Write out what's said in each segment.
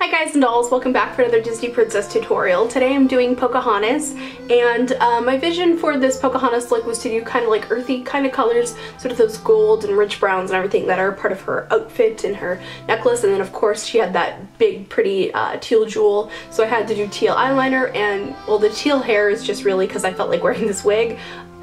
Hi guys and dolls, welcome back for another Disney Princess tutorial. Today I'm doing Pocahontas, and my vision for this Pocahontas look was to do kind of like earthy kind of colors, sort of those gold and rich browns and everything that are part of her outfit and her necklace, and then of course she had that big pretty teal jewel, so I had to do teal eyeliner, and well, the teal hair is just really because I felt like wearing this wig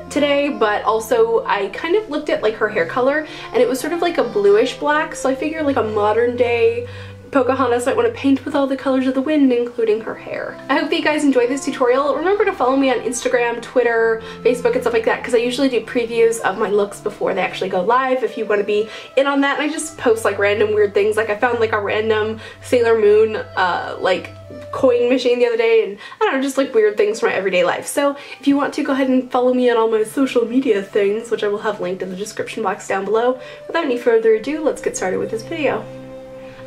today, but also I kind of looked at like her hair color and it was sort of like a bluish black, so I figured like a modern day Pocahontas might want to paint with all the colors of the wind, including her hair. I hope that you guys enjoyed this tutorial. Remember to follow me on Instagram, Twitter, Facebook, and stuff like that, because I usually do previews of my looks before they actually go live if you want to be in on that. And I just post like random weird things. Like I found like a random Sailor Moon like coin machine the other day, and I don't know, just like weird things from my everyday life. So if you want to, go ahead and follow me on all my social media things, which I will have linked in the description box down below. Without any further ado, let's get started with this video.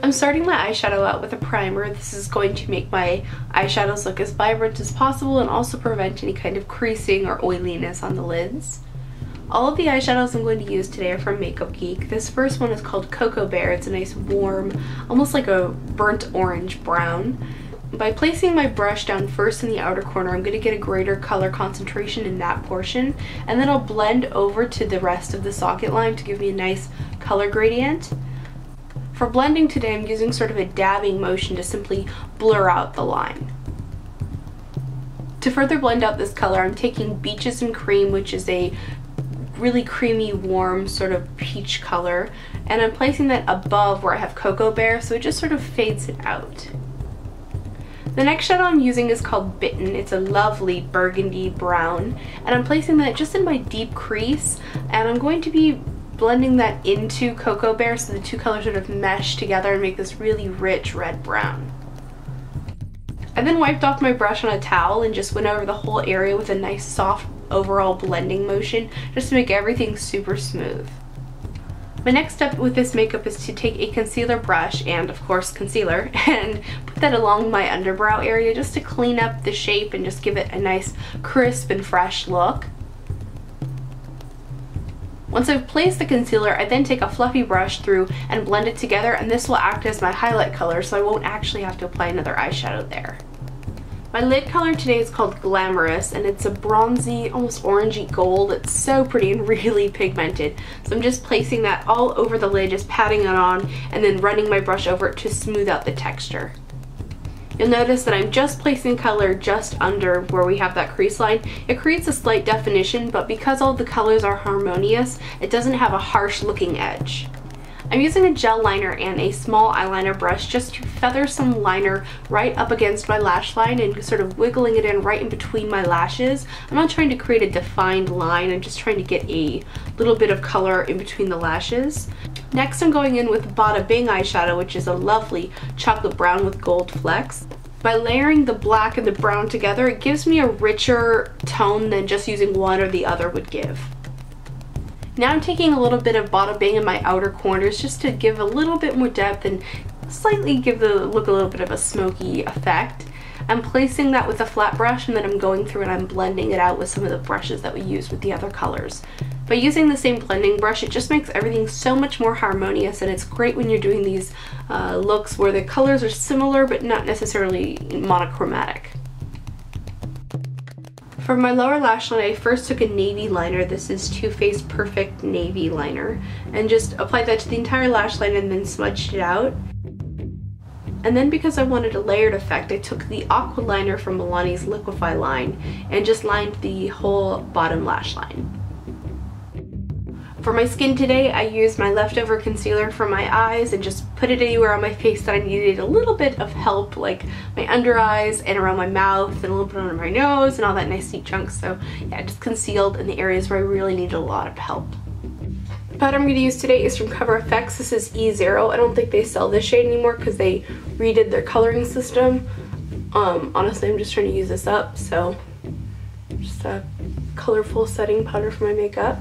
I'm starting my eyeshadow out with a primer. This is going to make my eyeshadows look as vibrant as possible and also prevent any kind of creasing or oiliness on the lids. All of the eyeshadows I'm going to use today are from Makeup Geek. This first one is called Cocoa Bear. It's a nice warm, almost like a burnt orange brown. By placing my brush down first in the outer corner, I'm going to get a greater color concentration in that portion, and then I'll blend over to the rest of the socket line to give me a nice color gradient. For blending today, I'm using sort of a dabbing motion to simply blur out the line. To further blend out this color, I'm taking Beaches and Cream, which is a really creamy, warm sort of peach color, and I'm placing that above where I have Cocoa Bear, so it just sort of fades it out. The next shadow I'm using is called Bitten. It's a lovely burgundy brown, and I'm placing that just in my deep crease, and I'm going to be blending that into Cocoa Bear so the two colors sort of mesh together and make this really rich red brown. I then wiped off my brush on a towel and just went over the whole area with a nice soft overall blending motion just to make everything super smooth. My next step with this makeup is to take a concealer brush and of course concealer and put that along my underbrow area just to clean up the shape and just give it a nice crisp and fresh look. Once I've placed the concealer, I then take a fluffy brush through and blend it together, and this will act as my highlight color, so I won't actually have to apply another eyeshadow there. My lid color today is called Glamorous, and it's a bronzy, almost orangey gold. It's so pretty and really pigmented. So I'm just placing that all over the lid, just patting it on, and then running my brush over it to smooth out the texture. You'll notice that I'm just placing color just under where we have that crease line. It creates a slight definition, but because all the colors are harmonious, it doesn't have a harsh looking edge. I'm using a gel liner and a small eyeliner brush just to feather some liner right up against my lash line and sort of wiggling it in right in between my lashes. I'm not trying to create a defined line, I'm just trying to get a little bit of color in between the lashes. Next I'm going in with Bada Bing eyeshadow, which is a lovely chocolate brown with gold flecks. By layering the black and the brown together, it gives me a richer tone than just using one or the other would give. Now I'm taking a little bit of Bada Bing in my outer corners just to give a little bit more depth and slightly give the look a little bit of a smoky effect. I'm placing that with a flat brush, and then I'm going through and I'm blending it out with some of the brushes that we use with the other colors. By using the same blending brush, it just makes everything so much more harmonious, and it's great when you're doing these looks where the colors are similar but not necessarily monochromatic. For my lower lash line, I first took a navy liner. This is Too Faced Perfect Navy Liner, and just applied that to the entire lash line and then smudged it out. And then because I wanted a layered effect, I took the Aqua liner from Milani's Liquify line and just lined the whole bottom lash line. For my skin today, I used my leftover concealer for my eyes and just put it anywhere on my face that I needed a little bit of help, like my under eyes and around my mouth and a little bit under my nose and all that nice neat chunks. So yeah, I just concealed in the areas where I really needed a lot of help. The powder I'm going to use today is from Cover FX. This is E0. I don't think they sell this shade anymore because they redid their coloring system. Honestly, I'm just trying to use this up, so just a colorful setting powder for my makeup.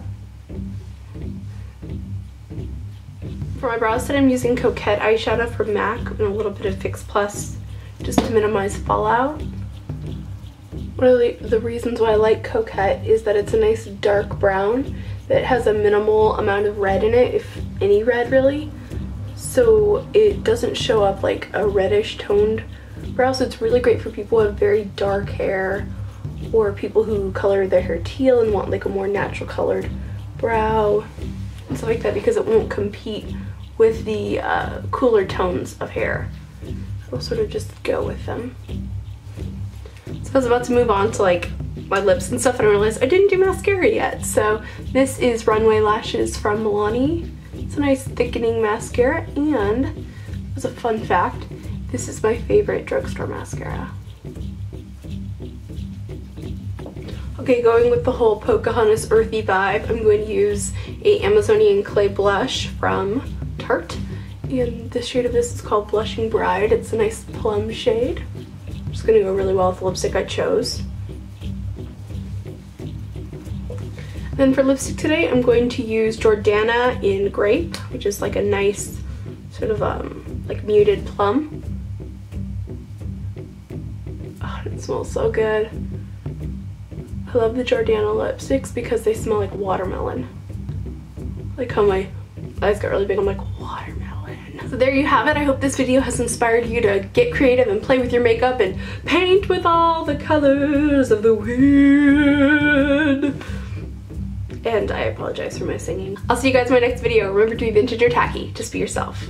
For my brows today, I'm using Coquette eyeshadow from MAC and a little bit of Fix Plus just to minimize fallout. One of the reasons why I like Coquette is that it's a nice dark brown that has a minimal amount of red in it, if any red really. so it doesn't show up like a reddish toned brow. So it's really great for people who have very dark hair, or people who color their hair teal and want like a more natural colored brow and stuff like that, because it won't compete with the cooler tones of hair. It'll sort of just go with them. So I was about to move on to like my lips and stuff, and I realized I didn't do mascara yet. So this is Runway Lashes from Milani. It's a nice thickening mascara, and as a fun fact, this is my favorite drugstore mascara. Okay, going with the whole Pocahontas earthy vibe, I'm going to use a Amazonian clay blush from Tarte, and the shade of this is called Blushing Bride. It's a nice plum shade. It's going to go really well with the lipstick I chose. Then for lipstick today, I'm going to use Jordana in Grape, which is like a nice sort of like muted plum. Oh, it smells so good. I love the Jordana lipsticks because they smell like watermelon. Like how my eyes got really big, I'm like, watermelon. So there you have it. I hope this video has inspired you to get creative and play with your makeup and paint with all the colors of the wind. And I apologize for my singing. I'll see you guys in my next video. Remember to be vintage or tacky. Just be yourself.